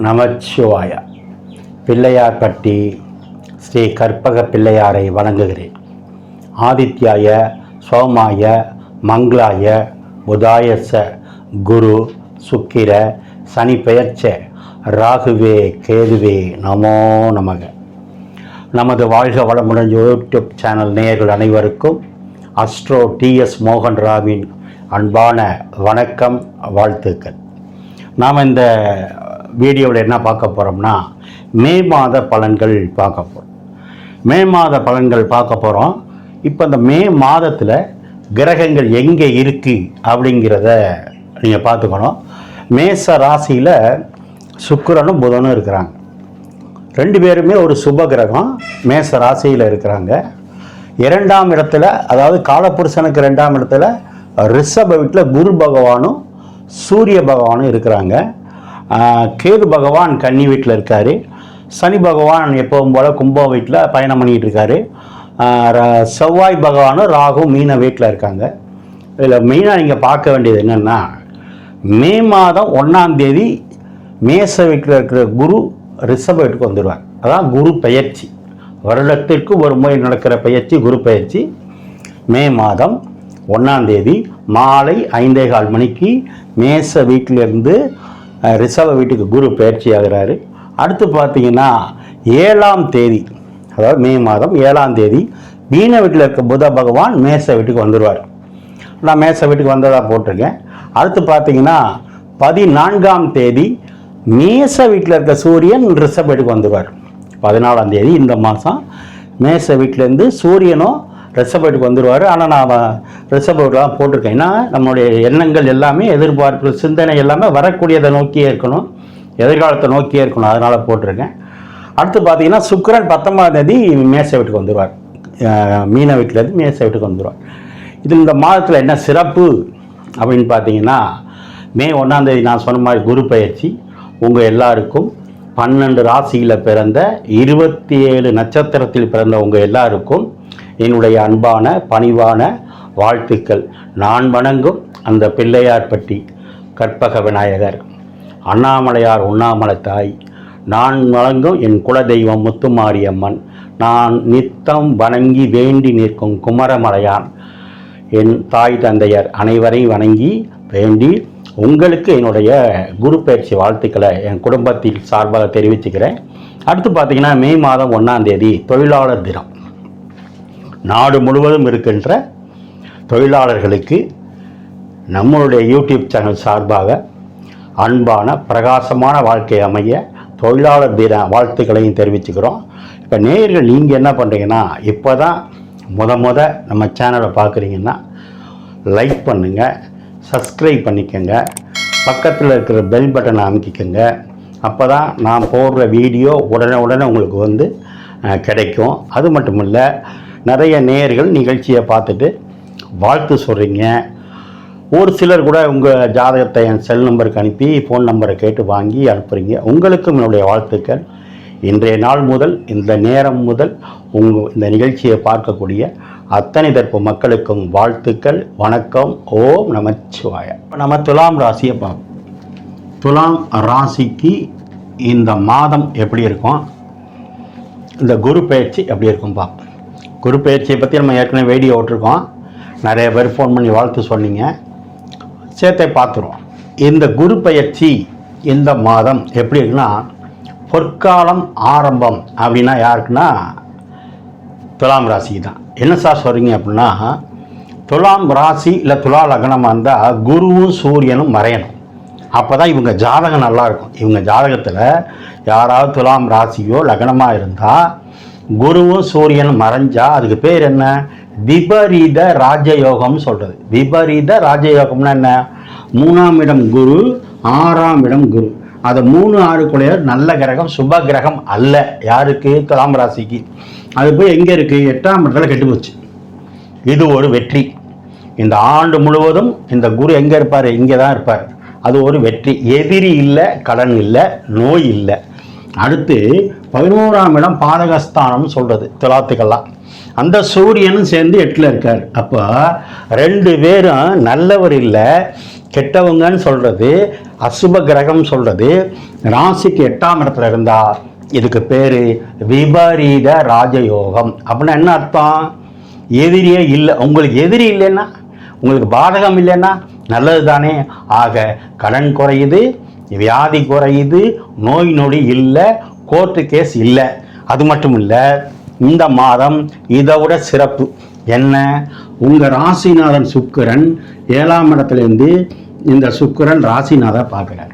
நமச்சிவாய. பிள்ளையார்பட்டி ஸ்ரீ கற்பக பிள்ளையாரை வணங்குகிறேன். ஆதித்யாய சோமாய மங்களாய புதாயச குரு சுக்கிர சனி பெயர்ச்ச ராகுவே கேதுவே நமோ நமக. நமது வாழ்க வளமுடன் யூடியூப் சேனல் நேயர்கள் அனைவருக்கும் அஸ்ட்ரோ டிஎஸ் மோகன் ராவின் அன்பான வணக்கம், வாழ்த்துக்கள். நாம் இந்த வீடியோவில் என்ன பார்க்க போகிறோம்னா, மே மாத பலன்கள் பார்க்க போகிறோம். மே மாத பலன்கள் பார்க்க போகிறோம். இப்போ இந்த மே மாதத்தில் கிரகங்கள் எங்கே இருக்குது அப்படிங்கிறத நீங்கள் பார்த்துக்கணும். மேச ராசியில் சுக்கிரனும் புதனும் இருக்கிறாங்க. ரெண்டு பேருமே ஒரு சுப கிரகம் மேச ராசியில் இருக்கிறாங்க. இரண்டாம் இடத்துல, அதாவது காலபுருஷனுக்கு ரெண்டாம் இடத்துல ரிஷப வீட்டில் குரு பகவானும் சூரிய பகவானும் இருக்கிறாங்க. கேது பகவான் கன்னி வீட்டில் இருக்கார். சனி பகவான் எப்பவும் போல் கும்பம் வீட்டில் பயணம் பண்ணிகிட்டு இருக்கார். செவ்வாய் பகவானும் ராகு மீன வீட்டில் இருக்காங்க. இதில் மெயினாக நீங்கள் பார்க்க வேண்டியது என்னென்னா, மே மாதம் 1ஆம் தேதி மேச வீட்டில் இருக்கிற குரு ரிஷப வீட்டுக்கு வந்துடுவார். அதான் குரு பெயர்ச்சி. வருடத்திற்கு ஒரு முறை நடக்கிற பெயர்ச்சி குரு பெயர்ச்சி. மே மாதம் 1ஆம் தேதி மாலை 5:15 மணிக்கு மேச வீட்டிலிருந்து ரிஷப வீட்டுக்கு குரு பயிற்சி ஆகிறாரு. அடுத்து பார்த்தீங்கன்னா 7ஆம் தேதி, அதாவது மே மாதம் 7ஆம் தேதி மீன வீட்டில் இருக்க புத பகவான் மேச வீட்டுக்கு வந்துடுவார். நான் மேச வீட்டுக்கு வந்ததாக போட்டிருக்கேன். அடுத்து பார்த்தீங்கன்னா 14ஆம் தேதி மேச வீட்டில் இருக்க சூரியன் ரிஷப வீட்டுக்கு வந்துடுவார். 14ஆம் தேதி இந்த மாதம் மேச வீட்டிலேருந்து சூரியனும் ரிஷப வீட்டுக்கு வந்துடுவார். ஆனால் நான் ரிஷப வீட்டில் தான் போட்டிருக்கேன். ஏன்னா நம்மளுடைய எண்ணங்கள் எல்லாமே, எதிர்பார்ப்பு, சிந்தனை எல்லாமே வரக்கூடியதை நோக்கியே இருக்கணும், எதிர்காலத்தை நோக்கியே இருக்கணும். அதனால் போட்டிருக்கேன். அடுத்து பார்த்தீங்கன்னா சுக்கிரன் 19ஆம் தேதி மேச வீட்டுக்கு வந்துடுவார். மீன வீட்டிலேருந்து மேச வீட்டுக்கு வந்துடுவார். இதில் இந்த மாதத்தில் என்ன சிறப்பு அப்படின்னு பார்த்தீங்கன்னா, மே 1ஆம் தேதி நான் சொன்ன மாதிரி குரு பயிற்சி. உங்கள் எல்லாருக்கும் 12 ராசியில் பிறந்த 27 நட்சத்திரத்தில் பிறந்த உங்கள் எல்லாருக்கும் என்னுடைய அன்பான பணிவான வாழ்த்துக்கள். நான் வணங்கும் அந்த பிள்ளையார்பட்டி கற்பக விநாயகர், அண்ணாமலையார் உண்ணாமலை தாய், நான் வணங்கும் என் குலதெய்வம் முத்துமாரியம்மன், நான் நித்தம் வணங்கி வேண்டி நிற்கும் குமரமலையான், என் தாய் தந்தையர் அனைவரையும் வணங்கி வேண்டி உங்களுக்கு என்னுடைய குரு பயிற்சி வாழ்த்துக்களை என் குடும்பத்தில் சார்பாக தெரிவிச்சுக்கிறேன். அடுத்து பார்த்திங்கன்னா மே மாதம் 1ஆம் தேதி தொழிலாளர் தினம். நாடு முழுவதும் இருக்கின்ற தொழிலாளர்களுக்கு நம்மளுடைய யூடியூப் சேனல் சார்பாக அன்பான பிரகாசமான வாழ்க்கை அமைய தொழிலாளர் தின வாழ்த்துக்களையும் தெரிவிச்சுக்கிறோம். இப்போ நேயர்கள் நீங்கள் என்ன பண்ணுறீங்கன்னா, இப்போ தான் முத நம்ம சேனலை பார்க்குறீங்கன்னா லைக் பண்ணுங்கள், சப்ஸ்கிரைப் பண்ணிக்கோங்க, பக்கத்தில் இருக்கிற பெல் பட்டனை அமைக்கிக்கோங்க. அப்போ தான் நான் போடுற வீடியோ உடனே உங்களுக்கு கிடைக்கும். அது மட்டும் இல்லை, நிறைய நேயர்கள் நிகழ்ச்சியை பார்த்துட்டு வாழ்த்து சொல்கிறீங்க. ஒரு சிலர் கூட உங்கள் ஜாதகத்தை என் செல் நம்பருக்கு அனுப்பி ஃபோன் நம்பரை கேட்டு வாங்கி அனுப்புகிறீங்க. உங்களுக்கும் என்னுடைய வாழ்த்துக்கள். இன்றைய நாள் முதல், இந்த நேரம் முதல் இந்த நிகழ்ச்சியை பார்க்கக்கூடிய அத்தனை தரப்பு மக்களுக்கும் வாழ்த்துக்கள். வணக்கம். ஓம் நமச்சிவாய. நம்ம துலாம் ராசியை பார்ப்போம். துலாம் ராசிக்கு இந்த மாதம் எப்படி இருக்கும், இந்த குரு பயிற்சி எப்படி இருக்கும் பார்ப்போம். குரு பயிற்சியை பற்றி நம்ம ஏற்கனவே வீடியோ விட்டுருக்கோம். நிறைய பேர் ஃபோன் பண்ணி வாழ்த்து சொன்னீங்க, சேர்த்தே பார்த்துருவோம். இந்த குரு பயிற்சி இந்த மாதம் எப்படி இருக்குன்னா, பொற்காலம் ஆரம்பம் அப்படின்னா யாருக்குன்னா துலாம் ராசி தான். என்ன சார் சொல்கிறீங்க அப்படின்னா, துலாம் ராசி இல்லை துலா லக்னமாக இருந்தால் குருவும் சூரியனும் மறையணும். அப்போ தான் இவங்க ஜாதகம் நல்லாயிருக்கும். இவங்க ஜாதகத்தில் யாராவது துலாம் ராசியோ லக்னமாக இருந்தால் குருவும் சூரியனும் மறைஞ்சா அதுக்கு பேர் என்ன, விபரீத ராஜயோகம்னு சொல்கிறது. விபரீத ராஜயோகம்னா என்ன, 3ஆம் இடம் குரு, 6ஆம் இடம் குரு. அது 3, 6 நல்ல கிரகம், சுப கிரகம் அல்ல. யாருக்கு, துலாம் ராசிக்கு. அது போய் எங்கே இருக்குது, 8ஆம் இடத்துல கெட்டு போச்சு. இது ஒரு வெற்றி. இந்த ஆண்டு முழுவதும் இந்த குரு எங்கே இருப்பார், இங்கே தான் இருப்பார். அது ஒரு வெற்றி. எதிரி இல்லை, கடன் இல்லை, நோய் இல்லை. அடுத்து 11ஆம் இடம் பாதகஸ்தானம் சொல்கிறது துலாத்துக்கெல்லாம். அந்த சூரியனும் சேர்ந்து 8ல் இருக்கார். அப்போ 2 பேரும் நல்லவர் இல்லை கெட்டவங்கன்னு சொல்கிறது, அசுப கிரகம் சொல்கிறது. ராசிக்கு 8ஆம் இடத்துல இருந்தால் இதுக்கு பேர் விபரீத ராஜயோகம். அப்படின்னா என்ன அர்த்தம்? எதிரியே இல்லை. உங்களுக்கு எதிரி இல்லைன்னா, உங்களுக்கு பாதகம் இல்லைன்னா நல்லது தானே. ஆக கடன் குறையுது, வியாதி குறையுது, நோய் நொடி இல்லை, கோர்ட்டு கேஸ் இல்லை. அது மட்டும் இல்லை, இந்த மாதம் இதை விட சிறப்பு என்ன? உங்கள் ராசிநாதன் சுக்கிரன் 7ஆம் இடத்துலேருந்து இந்த சுக்கிரன் ராசிநாதன் பார்க்குறார்.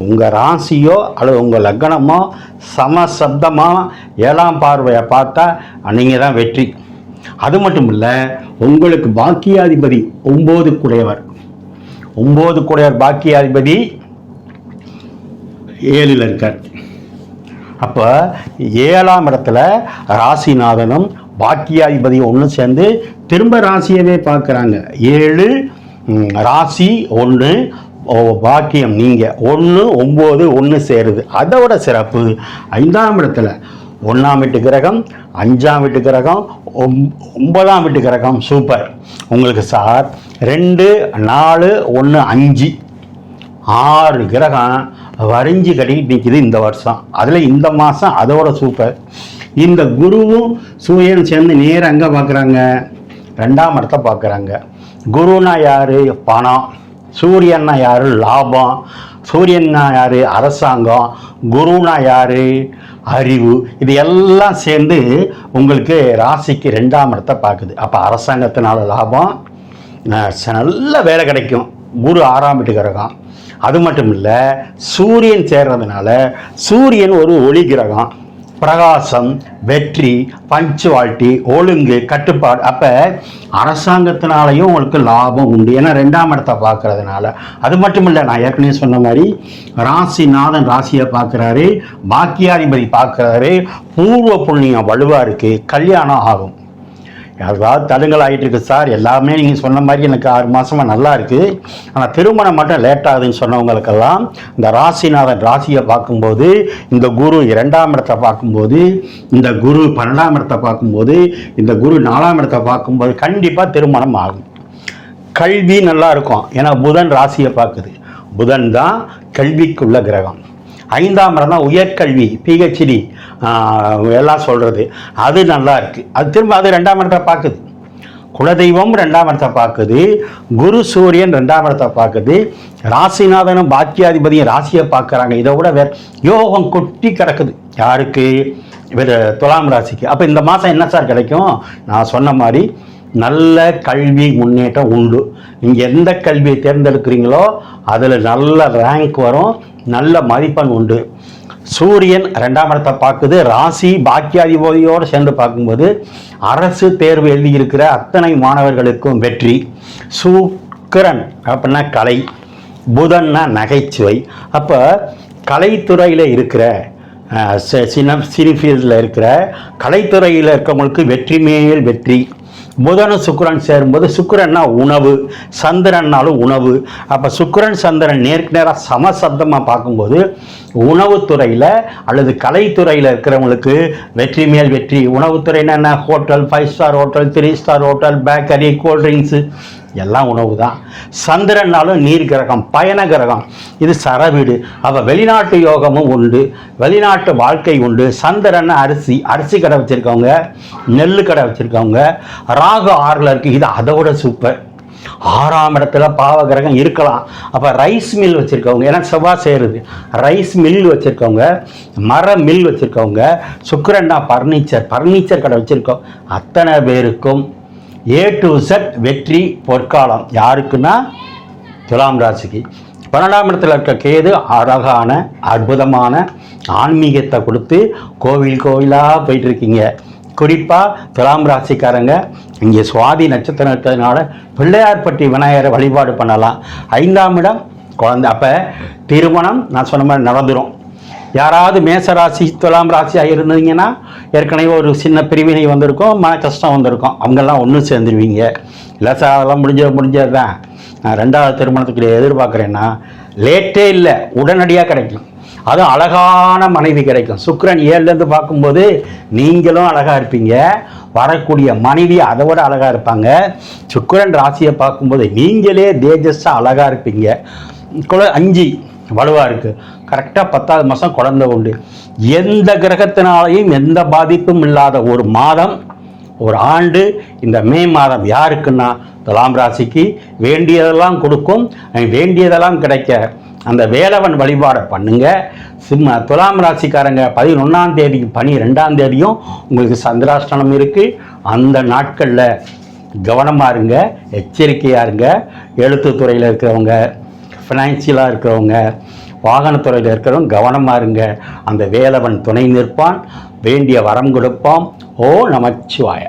உங்கள் ராசியோ அல்லது உங்கள் லக்னமோ சமசப்தமாக 7ஆம் பார்வையை பார்த்தா நீங்கள் தான் வெற்றி. அது மட்டும் இல்லை, உங்களுக்கு பாக்கியாதிபதி 9 குடையவர். 9 குடையவர் பாக்கியாதிபதி 7ல் இருக்கார். அப்போ 7ஆம் இடத்துல ராசிநாதனும் பாக்கியாதிபதி ஒன்று சேர்ந்து திரும்ப ராசியவே பார்க்குறாங்க. 7 ராசி 1 பாக்கியம் நீங்கள் 1 9 1 சேருது. அதோட சிறப்பு 5ஆம் இடத்துல 1ஆம் வீட்டு கிரகம், 5ஆம் வீட்டு கிரகம், 9ஆம் வீட்டு கிரகம். சூப்பர். உங்களுக்கு சார் 2 4 1 5 6 கிரகம் வரைஞ்சி கட்டிக்கிட்டு நிற்கிது இந்த வருஷம். அதில் இந்த மாதம் அதோட சூப்பர். இந்த குருவும் சூரியன் சேர்ந்து நேரம் அங்கே பார்க்குறாங்க, 2ஆம் இடத்தை பார்க்குறாங்க. குருனா யார்? பணம். சூரியன்னா யார்? லாபம். சூரியன்னா யார்? அரசாங்கம். குருனா யார்? அறிவு. இது எல்லாம் சேர்ந்து உங்களுக்கு ராசிக்கு 2ஆம் இடத்தை பார்க்குது. அப்போ அரசாங்கத்தினால லாபம், நல்ல வேலை கிடைக்கும். குரு 6ஆம் வீட்டு கிரகம். அது மட்டும் இல்லை, சூரியன் சேர்றதுனால சூரியன் ஒரு ஒளி கிரகம். பிரகாசம், வெற்றி, பஞ்சுவாலிட்டி, ஒழுங்கு, கட்டுப்பாடு. அப்போ அரசாங்கத்தினாலையும் உங்களுக்கு லாபம் உண்டு, ஏன்னா 2ஆம் இடத்தை பார்க்கறதுனால. அது மட்டும் இல்லை, நான் ஏற்கனவே சொன்ன மாதிரி ராசிநாதன் ராசியை பார்க்குறாரு, பாக்கியாதிபதி பார்க்குறாரு, பூர்வ புண்ணியம் வலுவாக இருக்குது, கல்யாணம் ஆகும். யாருக்காவது தடுங்கல் ஆகிட்டு இருக்கு சார், எல்லாமே நீங்கள் சொன்ன மாதிரி எனக்கு 6 மாதமாக நல்லா இருக்குது, ஆனால் திருமணம் மட்டும் லேட் ஆகுதுன்னு சொன்னவங்களுக்கெல்லாம் இந்த ராசிநாதன் ராசியை பார்க்கும்போது, இந்த குரு 2ஆம் இடத்தை பார்க்கும்போது, இந்த குரு 12ஆம் இடத்தை பார்க்கும்போது, இந்த குரு 4ஆம் இடத்தை பார்க்கும்போது கண்டிப்பாக திருமணம் ஆகும். கல்வி நல்லா இருக்கும், ஏன்னா புதன் ராசியை பார்க்குது. புதன் தான் கல்விக்குள்ள கிரகம். 5ஆம் இடம் தான் உயர்கல்வி, பிஹெச்டி எல்லாம் சொல்கிறது. அது நல்லா இருக்குது. அது திரும்ப அது 2ஆம் இடத்தை பார்க்குது. குலதெய்வம் 2ஆம் இடத்தை பார்க்குது. குரு சூரியன் 2ஆம் இடத்தை பார்க்குது. ராசிநாதனும் பாக்கியாதிபதியும் ராசியை பார்க்குறாங்க. இதை விட வேறு யோகம் கொட்டி கிடக்குது. யாருக்கு? துலாம் ராசிக்கு. அப்போ இந்த மாதம் என்ன சார் கிடைக்கும்? நான் சொன்ன மாதிரி நல்ல கல்வி முன்னேற்றம் உண்டு. நீங்கள் எந்த கல்வியை தேர்ந்தெடுக்கிறீங்களோ அதில் நல்ல ரேங்க் வரும், நல்ல மதிப்பெண் உண்டு. சூரியன் 2ஆம் இடத்தை பார்க்குது. ராசி பாக்கியாதிபதியோடு சேர்ந்து பார்க்கும்போது அரசு தேர்வு எழுதியிருக்கிற அத்தனை மாணவர்களுக்கும் வெற்றி. சுக்கிரன் அப்படின்னா கலை, புதன்னா நகைச்சுவை. அப்போ கலைத்துறையில் இருக்கிற சினி ஃபீல்டில் இருக்கிற கலைத்துறையில் இருக்கிறவங்களுக்கு வெற்றி மேல் வெற்றி. புதனும் சுக்கிரன் சேரும்போது, சுக்கிரன்னா உணவு, சந்திரன்னாலும் உணவு. அப்போ சுக்கிரன் சந்திரன் நேருக்கு நேராக சமசப்தமாக பார்க்கும்போது உணவுத்துறையில் அல்லது கலைத்துறையில் இருக்கிறவங்களுக்கு வெற்றி மேல் வெற்றி. உணவுத்துறைன்னா என்ன? Hotel, 5 star hotel, 3 star hotel, bakery, cool drinks எல்லாம் உணவு தான். சந்திரனாலும் நீர் கிரகம், பயண கிரகம், இது சரவீடு. அப்போ வெளிநாட்டு யோகமும் உண்டு, வெளிநாட்டு வாழ்க்கை உண்டு. சந்திரன் அரிசி, அரிசி கடை வச்சுருக்கவங்க, நெல் கடை வச்சுருக்கவங்க, ராகு 6ல் இருக்குது. இது அதோட சூப்பர். 6ஆம் இடத்துல பாவ கிரகம் இருக்கலாம். அப்போ ரைஸ் மில் வச்சுருக்கவங்க, ஏன்னா செவ்வாய் சேருது, ரைஸ் மில் வச்சுருக்கவங்க, மர மில் வச்சுருக்கவங்க, சுக்கிரன்னா பர்னிச்சர் கடை வச்சுருக்கோம், அத்தனை பேருக்கும் A to Z வெற்றி பொற்காலம். யாருக்குன்னா துலாம் ராசிக்கு. 12ஆம் இடத்துல இருக்க கேது அழகான அற்புதமான ஆன்மீகத்தை கொடுத்து கோவிலாக போயிட்டுருக்கீங்க. குறிப்பாக துலாம் ராசிக்காரங்க இங்கே சுவாதி நட்சத்திரம் இருக்கிறதுனால பிள்ளையார்பட்டி விநாயகரை வழிபாடு பண்ணலாம். 5ஆம் இடம் குழந்தை. அப்போ திருமணம் நான் சொன்ன மாதிரி நடந்துடும். யாராவது மேசராசி துலாம் ராசியாக இருந்தீங்கன்னா ஏற்கனவே ஒரு சின்ன பிரிவினை வந்திருக்கும், மன கஷ்டம் வந்திருக்கும், அவங்கெல்லாம் ஒன்று சேர்ந்துருவீங்க. இல்லை சார் அதெல்லாம் முடிஞ்சது தான். நான் 2வது திருமணத்துக்கு எதிர்பார்க்குறேன்னா லேட்டே இல்லை, உடனடியாக கிடைக்கும். அதுவும் அழகான மனைவி கிடைக்கும். சுக்கிரன் 7லேருந்து பார்க்கும்போது நீங்களும் அழகாக இருப்பீங்க, வரக்கூடிய மனைவி அதை விட அழகாக இருப்பாங்க. சுக்கிரன் ராசியை பார்க்கும்போது நீங்களே தேஜஸாக அழகாக இருப்பீங்க. 5 வலுவாக இருக்குது. கரெக்டாக 10வது மாதம் குழந்தை உண்டு. எந்த கிரகத்தினாலையும் எந்த பாதிப்பும் இல்லாத ஒரு மாதம், ஒரு ஆண்டு இந்த மே மாதம். யாருக்குன்னா துலாம் ராசிக்கு வேண்டியதெல்லாம் கொடுக்கும், வேண்டியதெல்லாம் கிடைக்க அந்த வேலவன் வழிபாடை பண்ணுங்க. துலாம் ராசிக்காரங்க 11ஆம் தேதியும் 12ஆம் தேதியும் உங்களுக்கு சந்திராஷ்டமம் இருக்குது. அந்த நாட்களில் கவனமாக இருங்க, எச்சரிக்கையாக இருங்க. எழுத்துத்துறையில் இருக்கிறவங்க, ஃபினான்சியலாக இருக்கிறவங்க, வாகனத்துறையில் இருக்கிறவங்க கவனமாக இருங்க. அந்த வேலவன் துணை நிற்பான், வேண்டிய வரம் கொடுப்பான். ஓ நமச்சிவாய.